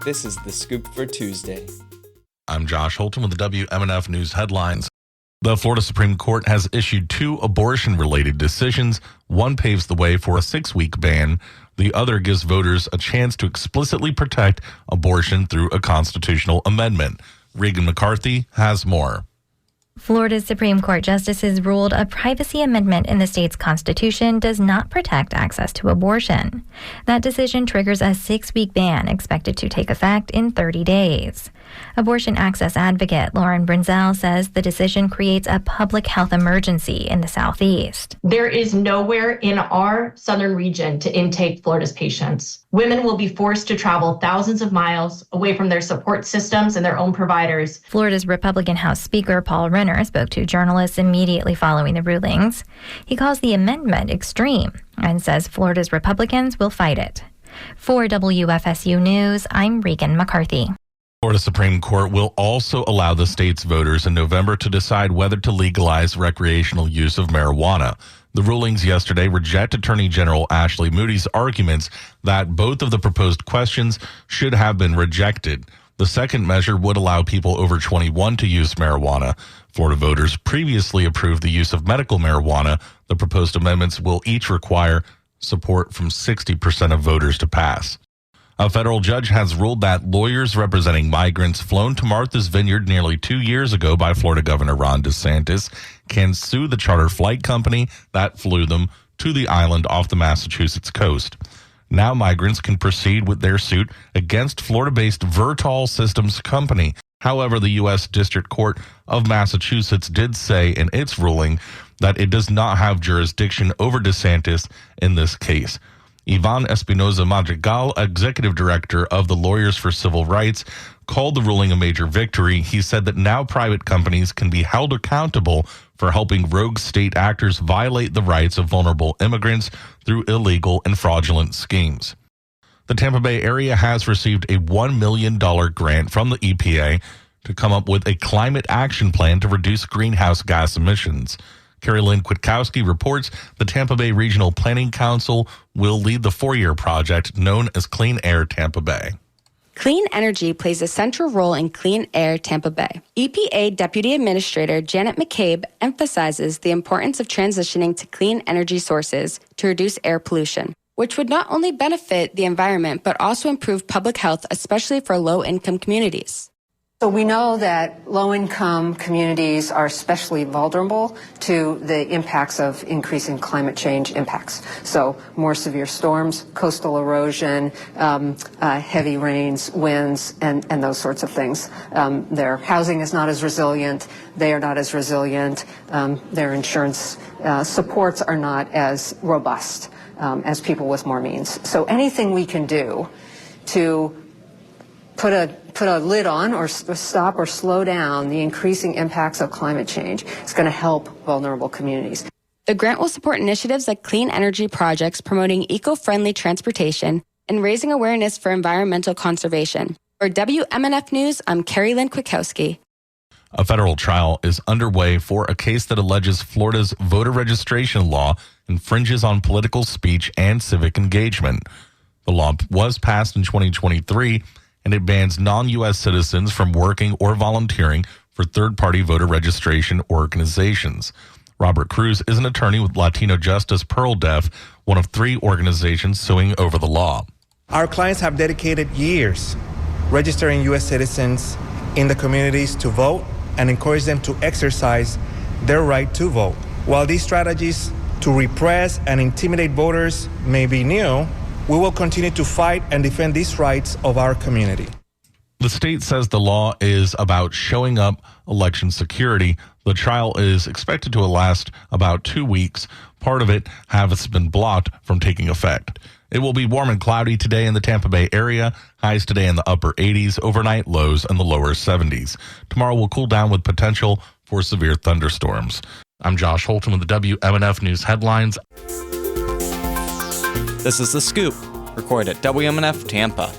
This is The Scoop for Tuesday. I'm Josh Holton with the WMNF News headlines. The Florida Supreme Court has issued 2 abortion-related decisions. One paves the way for a 6-week ban. The other gives voters a chance to explicitly protect abortion through a constitutional amendment. Regan McCarthy has more. Florida's Supreme Court justices ruled a privacy amendment in the state's constitution does not protect access to abortion. That decision triggers a 6-week ban expected to take effect in 30 days. Abortion access advocate Lauren Brinzel says the decision creates a public health emergency in the Southeast. There is nowhere in our southern region to intake Florida's patients. Women will be forced to travel thousands of miles away from their support systems and their own providers. Florida's Republican House Speaker Paul Renner spoke to journalists immediately following the rulings. He calls the amendment extreme and says Florida's Republicans will fight it. For WFSU News, I'm Regan McCarthy. Florida Supreme Court will also allow the state's voters in November to decide whether to legalize recreational use of marijuana. The rulings yesterday reject Attorney General Ashley Moody's arguments that both of the proposed questions should have been rejected. The second measure would allow people over 21 to use marijuana. Florida voters previously approved the use of medical marijuana. The proposed amendments will each require support from 60% of voters to pass. A federal judge has ruled that lawyers representing migrants flown to Martha's Vineyard nearly 2 years ago by Florida Governor Ron DeSantis can sue the charter flight company that flew them to the island off the Massachusetts coast. Now migrants can proceed with their suit against Florida-based Vertol Systems Company. However, the U.S. District Court of Massachusetts did say in its ruling that it does not have jurisdiction over DeSantis in this case. Ivan Espinoza Madrigal, executive director of the Lawyers for Civil Rights, called the ruling a major victory. He said that now private companies can be held accountable for helping rogue state actors violate the rights of vulnerable immigrants through illegal and fraudulent schemes. The Tampa Bay area has received a $1 million grant from the EPA to come up with a climate action plan to reduce greenhouse gas emissions. Carrie Lynn Kwiatkowski reports the Tampa Bay Regional Planning Council will lead the 4-year project known as Clean Air Tampa Bay. Clean energy plays a central role in Clean Air Tampa Bay. EPA Deputy Administrator Janet McCabe emphasizes the importance of transitioning to clean energy sources to reduce air pollution, which would not only benefit the environment but also improve public health, especially for low-income communities. So we know that low-income communities are especially vulnerable to the impacts of increasing climate change impacts. So more severe storms, coastal erosion, heavy rains, winds, and those sorts of things. Their housing is not as resilient. They are not as resilient. Their insurance supports are not as robust as people with more means. So anything we can do to put a lid on or stop or slow down the increasing impacts of climate change is going to help vulnerable communities. The grant will support initiatives like clean energy projects promoting eco-friendly transportation and raising awareness for environmental conservation. For WMNF News, I'm Carrie Lynn Kwiatkowski. A federal trial is underway for a case that alleges Florida's voter registration law infringes on political speech and civic engagement. The law was passed in 2023, and it bans non-U.S. citizens from working or volunteering for third-party voter registration organizations. Robert Cruz is an attorney with Latino Justice Pearl Deaf, one of 3 organizations suing over the law. Our clients have dedicated years registering U.S. citizens in the communities to vote and encourage them to exercise their right to vote. While these strategies to repress and intimidate voters may be new, we will continue to fight and defend these rights of our community. The state says the law is about showing up election security. The trial is expected to last about 2 weeks. Part of it has been blocked from taking effect. It will be warm and cloudy today in the Tampa Bay area. Highs today in the upper 80s, overnight lows in the lower 70s. Tomorrow will cool down with potential for severe thunderstorms. I'm Josh Holton with the WMNF News headlines. This is The Scoop, recorded at WMNF Tampa.